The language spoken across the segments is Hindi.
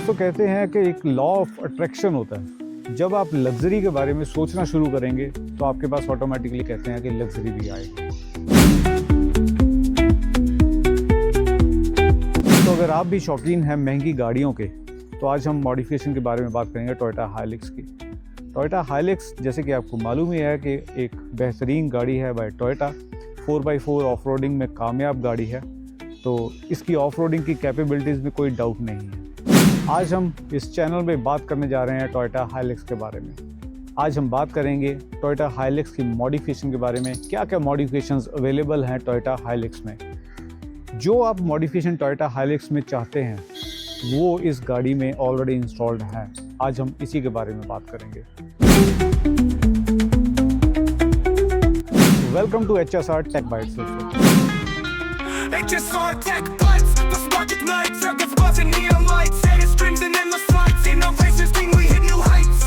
दोस्तों कहते हैं कि एक लॉ ऑफ अट्रैक्शन होता है। जब आप लग्जरी के बारे में सोचना शुरू करेंगे तो आपके पास ऑटोमेटिकली कहते हैं कि लग्जरी भी आएगी। तो अगर आप भी शौकीन हैं महंगी गाड़ियों के, तो आज हम मॉडिफिकेशन के बारे में बात करेंगे टोयोटा हाइलक्स की। टोयोटा हाइलक्स जैसे कि आपको मालूम ही है कि एक बेहतरीन गाड़ी है bye Toyota. 4x4 off roading में कामयाब गाड़ी है, तो इसकी ऑफ रोडिंग की कैपेबिलिटीज़ में कोई डाउट नहीं है। आज हम इस चैनल में बात करने जा रहे हैं टोयोटा हाइलक्स के बारे में। आज हम बात करेंगे टोयोटा हाइलक्स की मॉडिफिकेशन के बारे में, क्या क्या मॉडिफिकेशंस अवेलेबल हैं टोयोटा हाइलक्स में। जो आप मॉडिफिकेशन टोयोटा हाइलक्स में चाहते हैं वो इस गाड़ी में ऑलरेडी इंस्टॉल्ड हैं। आज हम इसी के बारे में बात करेंगे। Welcome to HSR tech bites. HSR Tech Bites, the spark ignites, circuits buzzing, neon lights, air strings and endless flights, innovations bring we hit new heights.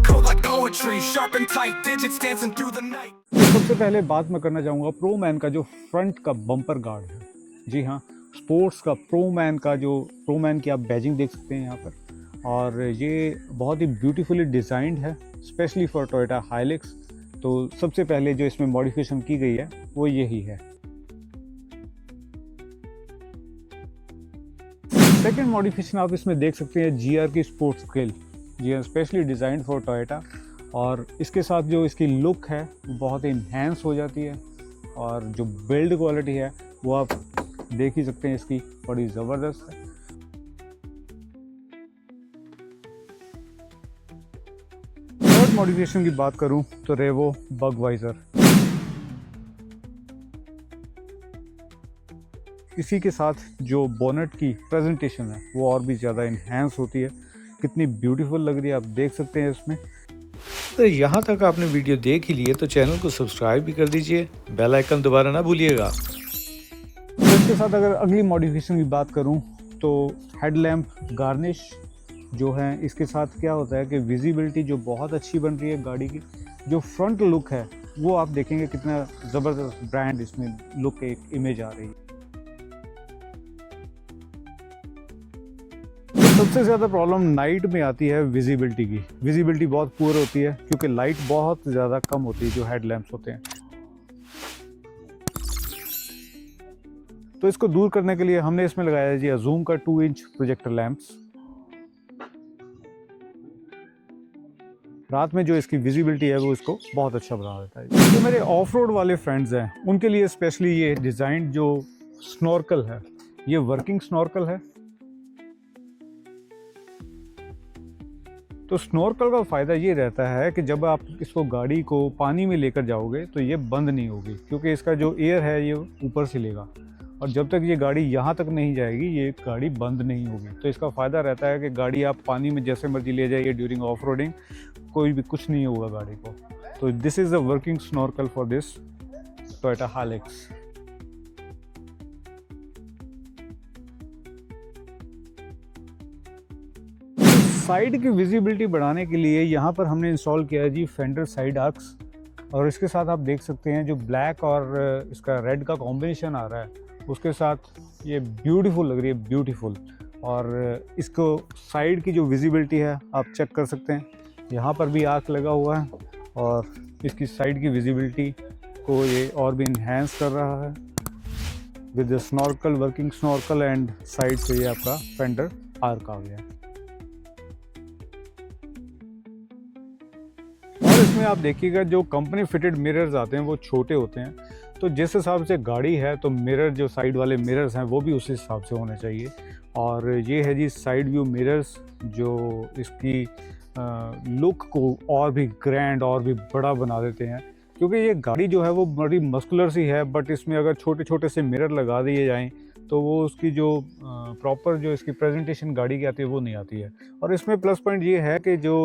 Code like poetry, sharp and tight, digits dancing through the night. सबसे पहले बात मैं करना चाहूँगा प्रो मैन का जो फ्रंट का बम्पर गार्ड है। जी हाँ, स्पोर्ट्स का प्रो मैन की आप बैजिंग देख सकते हैं यहाँ पर, और ये बहुत ही ब्यूटीफुली डिज़ाइंड है स्पेशली फॉर टोयोटा हाइलक्स। तो सबसे पहले जो इसमें मॉडिफिकेशन की गई है वो यही है। सेकंड मॉडिफिकेशन आप इसमें देख सकते हैं GR की स्पोर्ट्स ग्रिल। जी हाँ, स्पेशली डिज़ाइंड फॉर टोयोटा, और इसके साथ जो इसकी लुक है वो बहुत ही इन्हेंस हो जाती है, और जो बिल्ड क्वालिटी है वो आप देख ही सकते हैं, इसकी बड़ी ज़बरदस्त है। थर्ड मॉडिफिकेशन की बात करूं तो रेवो बगवाइजर। इसी के साथ जो बोनेट की प्रेजेंटेशन है वो और भी ज़्यादा इन्हेंस होती है। कितनी ब्यूटीफुल लग रही है, आप देख सकते हैं इसमें। तो यहाँ तक आपने वीडियो देख ही लिए तो चैनल को सब्सक्राइब भी कर दीजिए, बेल आइकन दोबारा ना भूलिएगा। इसके साथ अगर अगली मॉडिफिकेशन की बात करूं तो हेडलैम्प गार्निश जो है, इसके साथ क्या होता है कि विजिबिलिटी जो बहुत अच्छी बन रही है गाड़ी की। जो फ्रंट लुक है वो आप देखेंगे कितना ज़बरदस्त ब्रांड इसमें लुक एक इमेज आ रही है। सबसे ज़्यादा प्रॉब्लम नाइट में आती है विजिबिलिटी की। विजिबिलिटी बहुत पुअर होती है क्योंकि लाइट बहुत ज़्यादा कम होती है जो हेडलैम्प्स होते हैं। तो इसको दूर करने के लिए हमने इसमें लगाया है जी अजूम का 2 इंच प्रोजेक्टर लैंप्स। रात में जो इसकी विजिबिलिटी है वो इसको बहुत अच्छा बना देता है। जो मेरे ऑफ रोड वाले फ्रेंड्स हैं उनके लिए स्पेशली ये डिज़ाइन जो स्नॉर्कल है, ये वर्किंग स्नॉर्कल है। तो स्नॉर्कल का फ़ायदा ये रहता है कि जब आप इसको गाड़ी को पानी में लेकर जाओगे तो ये बंद नहीं होगी, क्योंकि इसका जो एयर है ये ऊपर से लेगा, और जब तक ये गाड़ी यहाँ तक नहीं जाएगी ये गाड़ी बंद नहीं होगी। तो इसका फ़ायदा रहता है कि गाड़ी आप पानी में जैसे मर्जी ले जाइए ड्यूरिंग ऑफ रोडिंग, कोई भी कुछ नहीं होगा गाड़ी को। तो this is the working snorkel for this Toyota Hilux. Side की विजिबिलिटी बढ़ाने के लिए यहाँ पर हमने इंस्टॉल किया है जी फेंडर साइड आर्क्स, और इसके साथ आप देख सकते हैं जो ब्लैक और इसका रेड का कॉम्बिनेशन आ रहा है उसके साथ ये ब्यूटीफुल लग रही है, ब्यूटीफुल। और इसको साइड की जो विजिबिलिटी है आप चेक कर सकते हैं, यहाँ पर भी आर्क लगा हुआ है और इसकी साइड की विजिबिलिटी को ये और भी इन्हेंस कर रहा है with snorkel, working snorkel, and side से ये आपका फेंडर आर्क आ गया। और इसमें आप देखिएगा जो कंपनी फिटेड मिरर्स आते हैं वो छोटे होते हैं, तो जिस हिसाब से गाड़ी है तो मिरर जो साइड वाले मिरर्स हैं वो भी उसी हिसाब से होने चाहिए। और ये है जी साइड व्यू मिरर्स जो इसकी लुक को और भी ग्रैंड और भी बड़ा बना देते हैं, क्योंकि ये गाड़ी जो है वो बड़ी मस्कुलर सी है, बट इसमें अगर छोटे छोटे से मिरर लगा दिए जाएं तो वो उसकी जो प्रॉपर जो इसकी प्रेजेंटेशन गाड़ी की आती है वो नहीं आती है। और इसमें प्लस पॉइंट ये है कि जो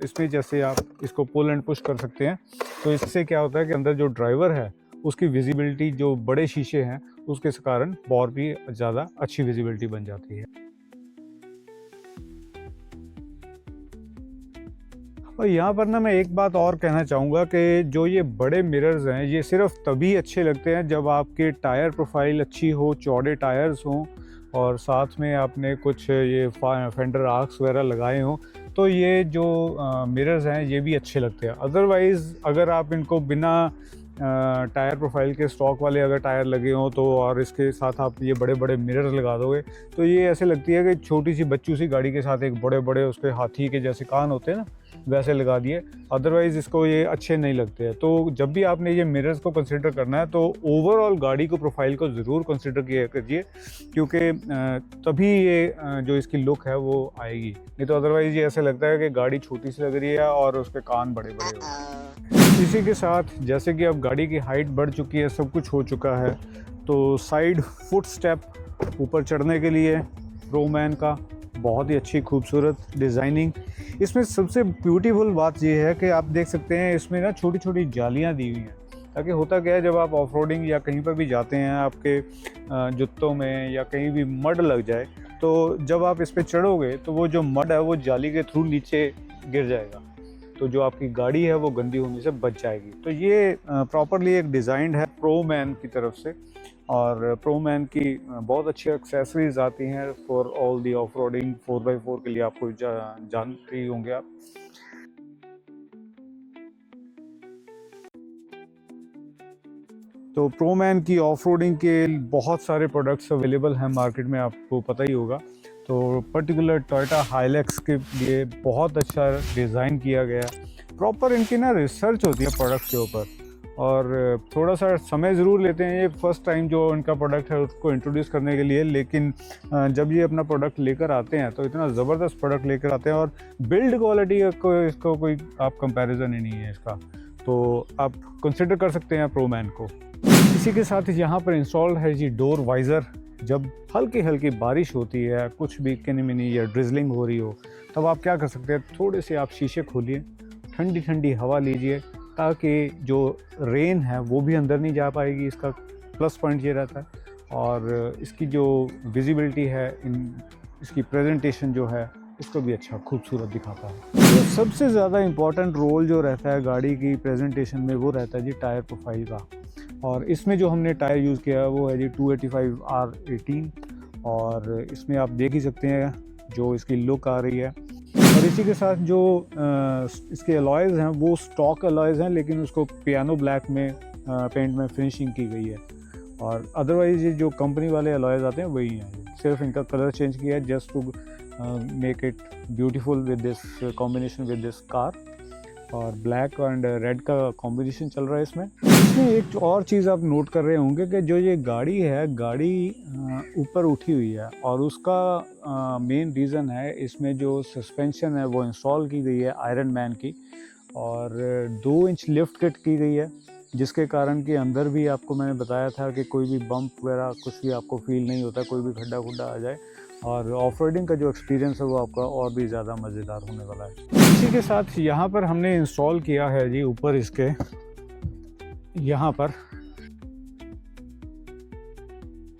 इसमें जैसे आप इसको पुल एंड पुश कर सकते हैं, तो इससे क्या होता है कि अंदर जो ड्राइवर है उसकी विजिबिलिटी जो बड़े शीशे हैं उसके कारण और भी ज़्यादा अच्छी विजिबिलिटी बन जाती है। और यहाँ पर ना मैं एक बात और कहना चाहूँगा कि जो ये बड़े मिरर्स हैं ये सिर्फ तभी अच्छे लगते हैं जब आपके टायर प्रोफाइल अच्छी हो, चौड़े टायर्स हों और साथ में आपने कुछ ये फेंडर आर्क्स वगैरह लगाए हों, तो ये जो मिरर्स हैं ये भी अच्छे लगते हैं। अदरवाइज़ अगर आप इनको बिना टायर प्रोफाइल के स्टॉक वाले अगर टायर लगे हों तो और इसके साथ आप ये बड़े बड़े मिरर्स लगा दोगे तो ये ऐसे लगती है कि छोटी सी बच्चू सी गाड़ी के साथ एक बड़े बड़े उसके हाथी के जैसे कान होते हैं ना, वैसे लगा दिए। अदरवाइज़ इसको ये अच्छे नहीं लगते हैं। तो जब भी आपने ये मिरर्स को कंसिडर करना है तो ओवरऑल गाड़ी को प्रोफाइल को ज़रूर कंसिडर किया कीजिए, क्योंकि तभी ये जो इसकी लुक है वो आएगी। नहीं तो अदरवाइज़ ये ऐसे लगता है कि गाड़ी छोटी सी लग रही है और उसके कान बड़े बड़े हो रहे हैं। इसी के साथ जैसे कि अब गाड़ी की हाइट बढ़ चुकी है, सब कुछ हो चुका है, तो साइड फुट स्टेप ऊपर चढ़ने के लिए प्रोमैन का बहुत ही अच्छी खूबसूरत डिज़ाइनिंग। इसमें सबसे ब्यूटीफुल बात ये है कि आप देख सकते हैं इसमें ना छोटी छोटी जालियां दी हुई हैं, ताकि होता क्या है जब आप ऑफ रोडिंग या कहीं पर भी जाते हैं आपके जूतों में या कहीं भी मड लग जाए, तो जब आप इस पर चढ़ोगे तो वो जो मड है वो जाली के थ्रू नीचे गिर जाएगा, तो जो आपकी गाड़ी है वो गंदी होने से बच जाएगी। तो ये प्रॉपरली एक डिज़ाइन है प्रोमैन की तरफ से, और प्रोमैन की बहुत अच्छी एक्सेसरीज आती हैं for all the off roading 4x4 के लिए, आपको जानते ही होंगे आप। तो प्रोमैन की ऑफ रोडिंग के बहुत सारे प्रोडक्ट्स अवेलेबल हैं मार्केट में, आपको पता ही होगा। तो पर्टिकुलर टोयोटा हाइलैक्स के लिए बहुत अच्छा डिज़ाइन किया गया, प्रॉपर इनकी ना रिसर्च होती है प्रोडक्ट के ऊपर, और थोड़ा सा समय ज़रूर लेते हैं ये फर्स्ट टाइम जो इनका प्रोडक्ट है उसको इंट्रोड्यूस करने के लिए, लेकिन जब ये अपना प्रोडक्ट लेकर आते हैं तो इतना ज़बरदस्त प्रोडक्ट लेकर आते हैं, और बिल्ड क्वालिटी को इसको कोई आप कंपैरिजन ही नहीं है इसका, तो आप कंसिडर कर सकते हैं प्रोमैन को। इसी के साथ यहाँ पर इंस्टॉल्ड है जी डोर वाइज़र। जब हल्की हल्की बारिश होती है, कुछ भी किनी या ड्रिजलिंग हो रही हो, तब आप क्या कर सकते हैं, थोड़े से आप शीशे खोलिए, ठंडी ठंडी हवा लीजिए, ताकि जो रेन है वो भी अंदर नहीं जा पाएगी। इसका प्लस पॉइंट ये रहता है, और इसकी जो विजिबिलिटी है, इसकी प्रेजेंटेशन जो है इसको भी अच्छा खूबसूरत दिखाता है। तो सबसे ज़्यादा इम्पॉर्टेंट रोल जो रहता है गाड़ी की प्रेजेंटेशन में वो रहता है जी टायर प्रोफाइल का, और इसमें जो हमने टायर यूज़ किया है वो है जी 285 R18, और इसमें आप देख ही सकते हैं जो इसकी लुक आ रही है। और इसी के साथ जो इसके अलॉयज़ हैं वो स्टॉक अलॉयज़ हैं, लेकिन उसको पियानो ब्लैक में पेंट में फिनिशिंग की गई है, और अदरवाइज़ ये जो कंपनी वाले अलॉयज़ आते हैं वही हैं, सिर्फ इनका कलर चेंज किया है just to make it beautiful with this combination with this car. और ब्लैक एंड रेड का कॉम्बिनेशन चल रहा है इसमें। एक और चीज़ आप नोट कर रहे होंगे कि जो ये गाड़ी है, गाड़ी ऊपर उठी हुई है, और उसका मेन रीज़न है इसमें जो सस्पेंशन है वो इंस्टॉल की गई है आयरन मैन की, और 2 इंच लिफ्ट किट की गई है, जिसके कारण कि अंदर भी आपको मैंने बताया था कि कोई भी बम्प वगैरह कुछ भी आपको फील नहीं होता, कोई भी खड्डा खुड्डा आ जाए, और ऑफ रोडिंग का जो एक्सपीरियंस है वो आपका और भी ज़्यादा मज़ेदार होने वाला है। इसी के साथ यहाँ पर हमने इंस्टॉल किया है जी ऊपर इसके यहाँ पर,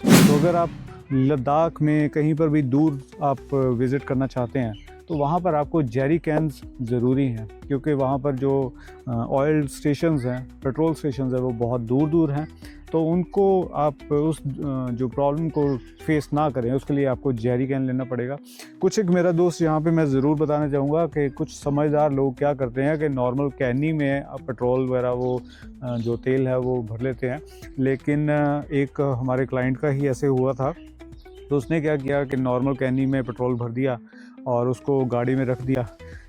तो अगर आप लद्दाख में कहीं पर भी दूर आप विज़िट करना चाहते हैं तो वहाँ पर आपको जेरी कैन्स ज़रूरी हैं, क्योंकि वहाँ पर जो ऑयल स्टेशंस हैं, पेट्रोल स्टेशंस हैं, वो बहुत दूर दूर हैं, तो उनको आप उस जो प्रॉब्लम को फेस ना करें उसके लिए आपको जेरी कैन लेना पड़ेगा। कुछ एक मेरा दोस्त यहाँ पे मैं ज़रूर बताना चाहूँगा कि कुछ समझदार लोग क्या करते हैं कि नॉर्मल कैनी में पेट्रोल वगैरह वो जो तेल है वो भर लेते हैं, लेकिन एक हमारे क्लाइंट का ही ऐसे हुआ था। तो उसने क्या किया कि नॉर्मल कैनी में पेट्रोल भर दिया और उसको गाड़ी में रख दिया,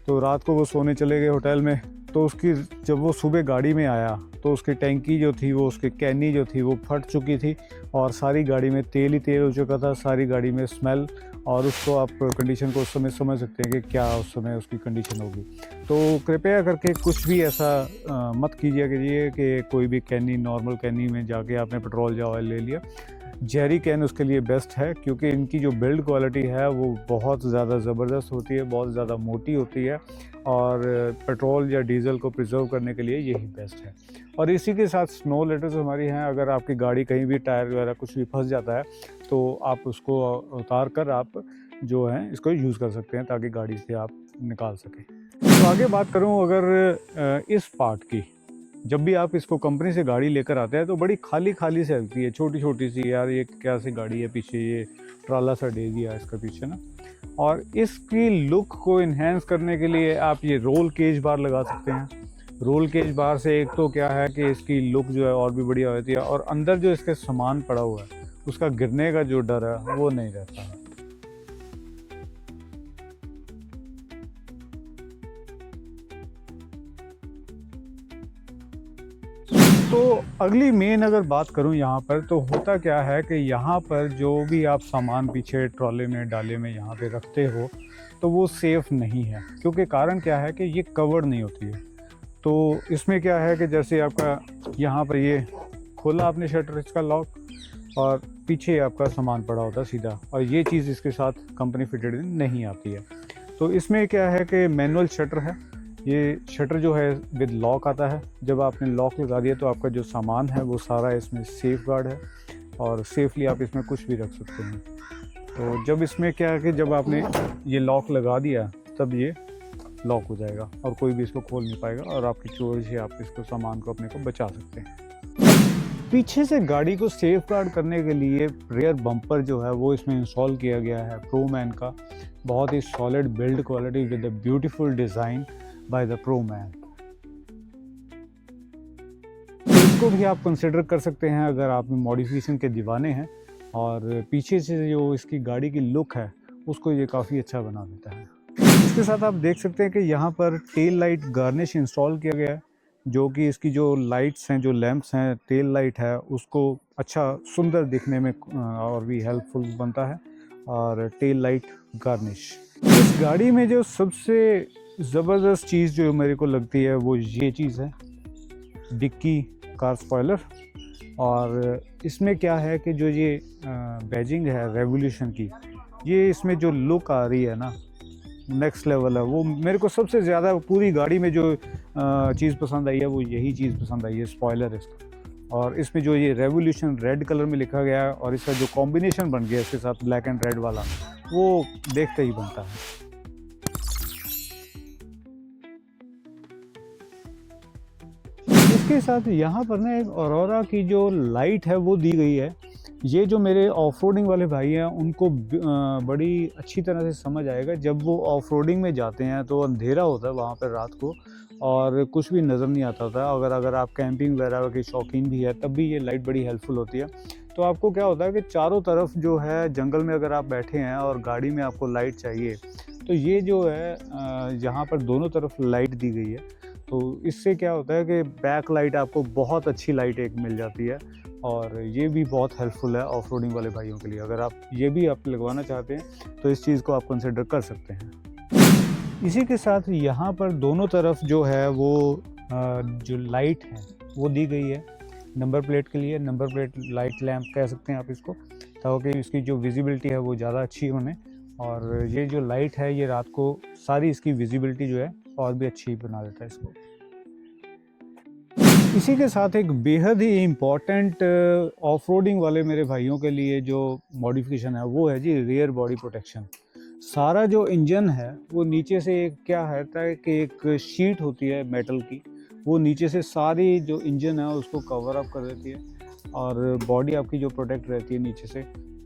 तो रात को वो सोने चले गए होटल में, तो उसकी जब वो सुबह गाड़ी में आया तो उसकी टैंकी जो थी वो उसकी कैनी जो थी वो फट चुकी थी, और सारी गाड़ी में तेल ही तेल हो चुका था, सारी गाड़ी में स्मेल, और उसको आप कंडीशन को उस समय समझ सकते हैं कि क्या उस समय उसकी कंडीशन होगी। तो कृपया करके कुछ भी ऐसा मत कीजिए कि कोई भी कैनी, नॉर्मल कैनी में जाके आपने पेट्रोल या ऑयल ले लिया। जेरी कैन उसके लिए बेस्ट है, क्योंकि इनकी जो बिल्ड क्वालिटी है वो बहुत ज़्यादा ज़बरदस्त होती है, बहुत ज़्यादा मोटी होती है, और पेट्रोल या डीजल को प्रिजर्व करने के लिए यही बेस्ट है। और इसी के साथ स्नो लेटर्स हमारी हैं, अगर आपकी गाड़ी कहीं भी टायर वगैरह कुछ भी फंस जाता है तो आप उसको उतार कर आप जो है इसको यूज़ कर सकते हैं, ताकि गाड़ी से आप निकाल सके। तो आगे बात करूं अगर इस पार्ट की, जब भी आप इसको कंपनी से गाड़ी लेकर आते हैं तो बड़ी खाली खाली से लगती है, छोटी छोटी सी, यार ये क्या सी गाड़ी है, पीछे ये ट्राला सा दे दिया इसका पीछे ना। और इसकी लुक को इन्हेंस करने के लिए आप ये रोल केज बार लगा सकते हैं। रोल केज बार से एक तो क्या है कि इसकी लुक जो है और भी बढ़िया होती है, और अंदर जो इसके सामान पड़ा हुआ है उसका गिरने का जो डर है वो नहीं रहता है। तो अगली मेन अगर बात करूं यहाँ पर, तो होता क्या है कि यहाँ पर जो भी आप सामान पीछे ट्रॉले में डाले में यहाँ पे रखते हो तो वो सेफ़ नहीं है, क्योंकि कारण क्या है कि ये कवर्ड नहीं होती है। तो इसमें क्या है कि जैसे आपका यहाँ पर ये खोला आपने शटर इसका लॉक, और पीछे आपका सामान पड़ा होता है सीधा, और ये चीज़ इसके साथ कंपनी फिटेड नहीं आती है। तो इसमें क्या है कि मैनुअल शटर है, ये शटर जो है विद लॉक आता है। जब आपने लॉक लगा दिया तो आपका जो सामान है वो सारा इसमें सेफ गार्ड है, और सेफली आप इसमें कुछ भी रख सकते हैं। तो जब इसमें क्या है कि जब आपने ये लॉक लगा दिया तब ये लॉक हो जाएगा और कोई भी इसको खोल नहीं पाएगा, और आपकी चोरी से आप इसको सामान को अपने को बचा सकते हैं। पीछे से गाड़ी को सेफ गार्ड करने के लिए रेयर बम्पर जो है वो इसमें इंस्टॉल किया गया है प्रोमैन का, बहुत ही solid build quality with a beautiful design by the Proman. इसको भी आप कंसिडर कर सकते हैं अगर आप मॉडिफिकेशन के दीवाने हैं, और पीछे से जो इसकी गाड़ी की लुक है उसको ये काफ़ी अच्छा बना देता है। इसके साथ आप देख सकते हैं कि यहाँ पर टेल लाइट गार्निश इंस्टॉल किया गया है, जो कि इसकी जो लाइट्स हैं, जो लैंप्स हैं, टेल लाइट है, उसको अच्छा सुंदर दिखने में और भी हेल्पफुल बनता है। और टेल लाइट गार्निश, इस गाड़ी में जो सबसे ज़बरदस्त चीज़ जो मेरे को लगती है वो ये चीज़ है, डिक्की कार स्पॉइलर। और इसमें क्या है कि जो ये बैजिंग है रेवोल्यूशन की, ये इसमें जो लुक आ रही है ना, नेक्स्ट लेवल है। वो मेरे को सबसे ज़्यादा पूरी गाड़ी में जो चीज़ पसंद आई है वो यही चीज़ पसंद आई है, स्पॉइलर इसका। और इसमें जो ये रेवोल्यूशन रेड कलर में लिखा गया है, और इसका जो कॉम्बिनेशन बन गया इसके साथ ब्लैक एंड रेड वाला, वो देखते ही बनता है। इसके साथ यहाँ पर ना एक ऑरोरा की जो लाइट है वो दी गई है। ये जो मेरे ऑफ रोडिंग वाले भाई हैं उनको बड़ी अच्छी तरह से समझ आएगा। जब वो ऑफ रोडिंग में जाते हैं तो अंधेरा होता है वहाँ पर रात को, और कुछ भी नज़र नहीं आता था। अगर आप कैंपिंग वगैरह की शौकीन भी है तब भी ये लाइट बड़ी हेल्पफुल होती है। तो आपको क्या होता है कि चारों तरफ जो है जंगल में अगर आप बैठे हैं और गाड़ी में आपको लाइट चाहिए, तो ये जो है यहाँ पर दोनों तरफ लाइट दी गई है। तो इससे क्या होता है कि बैक लाइट आपको बहुत अच्छी लाइट एक मिल जाती है, और ये भी बहुत हेल्पफुल है ऑफ रोडिंग वाले भाइयों के लिए। अगर आप ये भी आप लगवाना चाहते हैं तो इस चीज़ को आप कंसिडर कर सकते हैं। इसी के साथ यहाँ पर दोनों तरफ जो है वो जो लाइट है वो दी गई है नंबर प्लेट के लिए, नंबर प्लेट लाइट लैंप कह सकते हैं आप इसको, ताकि इसकी जो विजिबिलिटी है वो ज़्यादा अच्छी होने। और ये जो लाइट है ये रात को सारी इसकी विजिबिलिटी जो है और भी अच्छी बना देता है इसको। इसी के साथ एक बेहद ही इम्पॉर्टेंट ऑफ रोडिंग वाले मेरे भाइयों के लिए जो मॉडिफिकेशन है वो है जी रियर बॉडी प्रोटेक्शन। सारा जो इंजन है वो नीचे से क्या रहता है कि एक शीट होती है मेटल की, वो नीचे से सारी जो इंजन है उसको कवर अप कर देती है, और बॉडी आपकी जो प्रोटेक्ट रहती है नीचे से,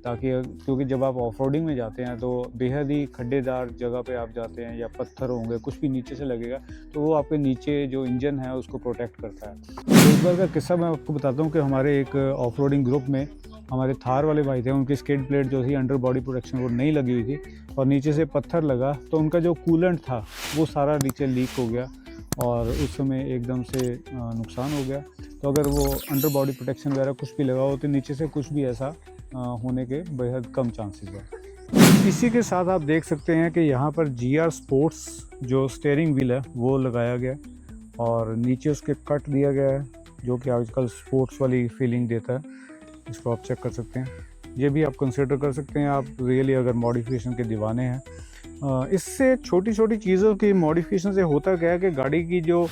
ताकि क्योंकि जब आप ऑफ रोडिंग में जाते हैं तो बेहद ही खड्डेदार जगह पे आप जाते हैं या पत्थर होंगे, कुछ भी नीचे से लगेगा, तो वो आपके नीचे जो इंजन है उसको प्रोटेक्ट करता है। तो एक बार का किस्सा मैं आपको बताता हूँ कि हमारे एक ऑफ रोडिंग ग्रुप में हमारे थार वाले भाई थे, उनकी स्किड प्लेट जो थी अंडर बॉडी प्रोटेक्शन वो नहीं लगी हुई थी, और नीचे से पत्थर लगा तो उनका जो कूलेंट था वो सारा नीचे लीक हो गया, और उस समय एकदम से नुकसान हो गया। तो अगर वो अंडर बॉडी प्रोटेक्शन वगैरह कुछ भी लगा हो तो नीचे से कुछ भी ऐसा होने के बेहद कम चांसेस है। इसी के साथ आप देख सकते हैं कि यहाँ पर GR स्पोर्ट्स जो स्टीयरिंग व्हील है वो लगाया गया, और नीचे उसके कट दिया गया है जो कि आजकल स्पोर्ट्स वाली फीलिंग देता है। इसको आप चेक कर सकते हैं, ये भी आप कंसिडर कर सकते हैं आप रियली अगर मॉडिफिकेशन के दीवाने हैं। इससे छोटी छोटी चीज़ों की मॉडिफिकेशन से होता क्या है कि गाड़ी की जो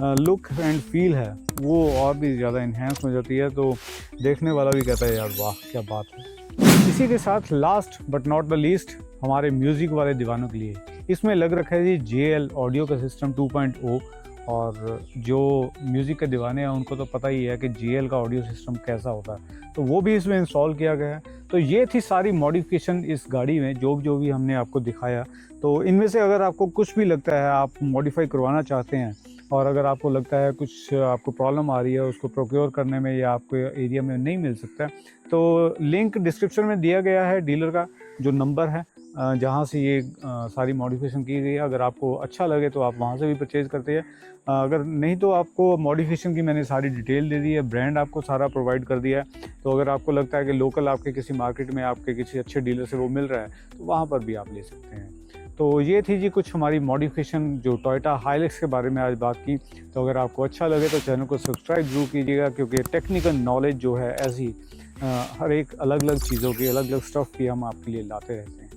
लुक एंड फील है वो और भी ज़्यादा इन्हेंस हो जाती है, तो देखने वाला भी कहता है यार वाह क्या बात है। इसी के साथ last but not the least हमारे म्यूज़िक वाले दीवानों के लिए इसमें लग रखा है जी JL ऑडियो का सिस्टम 2.0, और जो म्यूज़िक के दीवाने हैं उनको तो पता ही है कि JL का ऑडियो सिस्टम कैसा होता है, तो वो भी इसमें इंस्टॉल किया गया है। तो ये थी सारी मॉडिफिकेशन इस गाड़ी में जो भी हमने आपको दिखाया। तो इनमें से अगर आपको कुछ भी लगता है आप मॉडिफाई करवाना चाहते हैं, और अगर आपको लगता है कुछ आपको प्रॉब्लम आ रही है उसको प्रोक्योर करने में या आपको एरिया में नहीं मिल सकता, तो लिंक डिस्क्रिप्शन में दिया गया है डीलर का जो नंबर है जहाँ से ये सारी मॉडिफिकेशन की गई है। अगर आपको अच्छा लगे तो आप वहाँ से भी परचेज़ करते हैं, अगर नहीं तो आपको मॉडिफिकेशन की मैंने सारी डिटेल दे दी है, ब्रांड आपको सारा प्रोवाइड कर दिया है। तो अगर आपको लगता है कि लोकल आपके किसी मार्केट में आपके किसी अच्छे डीलर से वो मिल रहा है तो वहाँ पर भी आप ले सकते हैं। तो ये थी जी कुछ हमारी मॉडिफिकेशन जो टोयोटा हाइलक्स के बारे में आज बात की। तो अगर आपको अच्छा लगे तो चैनल को सब्सक्राइब जरूर कीजिएगा, क्योंकि टेक्निकल नॉलेज जो है ऐसी हर एक अलग अलग चीज़ों की अलग अलग स्टफ़ की हम आपके लिए लाते रहते हैं।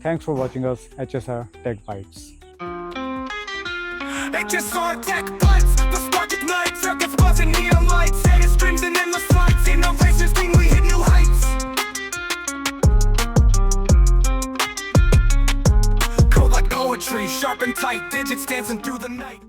Thanks for watching us HSR Tech Bites। HSR Tech Bites, the spark ignites, circuits buzzing, neon lights, air strings and endless flights, innovations bring we hit new heights. Code like poetry, sharp and tight, digits dancing through the night.